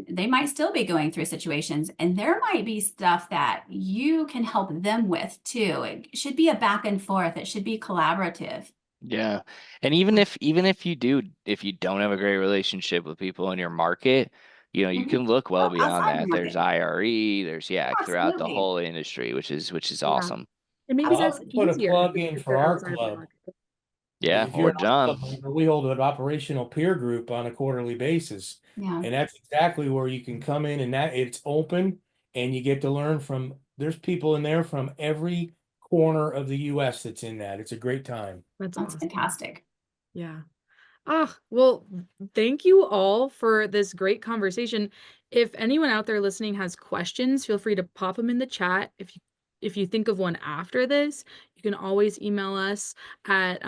they might still be going through situations, and there might be stuff that you can help them with too. It should be a back and forth. It should be collaborative. Yeah. And even if if you don't have a great relationship with people in your market, you Mhm. can look well beyond Outside the that. There's market. IRE, throughout the Absolutely. whole industry, which is Yeah. awesome. And maybe I'll that's Absolutely. put a easier plug in if for they're our outside of the club. market. Yeah, If or you're an John. club member, we hold an operational peer group on a quarterly basis. Yeah. And that's exactly where you can come in, and that it's open, and you get to learn from, there's people in there from every corner of the US that's in that. It's a great time. That's That's awesome. fantastic. Yeah. Ah, well, thank you all for this great conversation. If anyone out there listening has questions, feel free to pop them in the chat. If you think of one after this, you can always email us at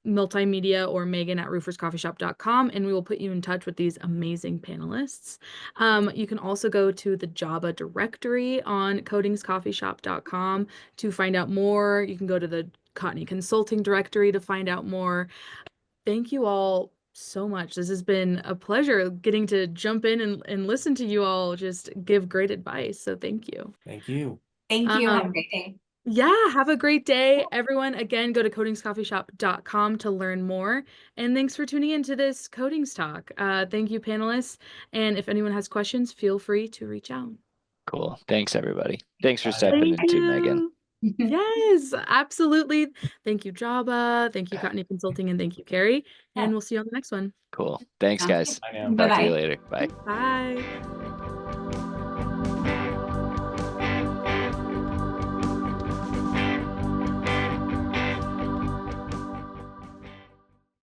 multimedia or Megan at rooferscoffeeshop.com, and we will put you in touch with these amazing panelists. You can also go to the Jobba directory on CoatingsCoffeeShop.com to find out more. You can go to the Cotney Consulting directory to find out more. Thank you all so much. This has been a pleasure getting to jump in and listen to you all just give great advice. So thank you. Thank you. Thank you. Have a Um, great day. yeah, have a great day, everyone. Again, go to coatingscoffeeshop.com to learn more. And thanks for tuning in to this Coatings Talk. Thank you, panelists. And if anyone has questions, feel free to reach out. Cool. Thanks, everybody. Thanks for Bye. stepping Thank in too, Megan. you. Yes, absolutely. Thank you, Jobba. Thank you, Cotney Consulting, and thank you, Kari. Yeah. And we'll see you on the next one. Cool. Thanks, Sounds guys. good. Bye now. Talk to you Bye-bye. later. Bye. Bye.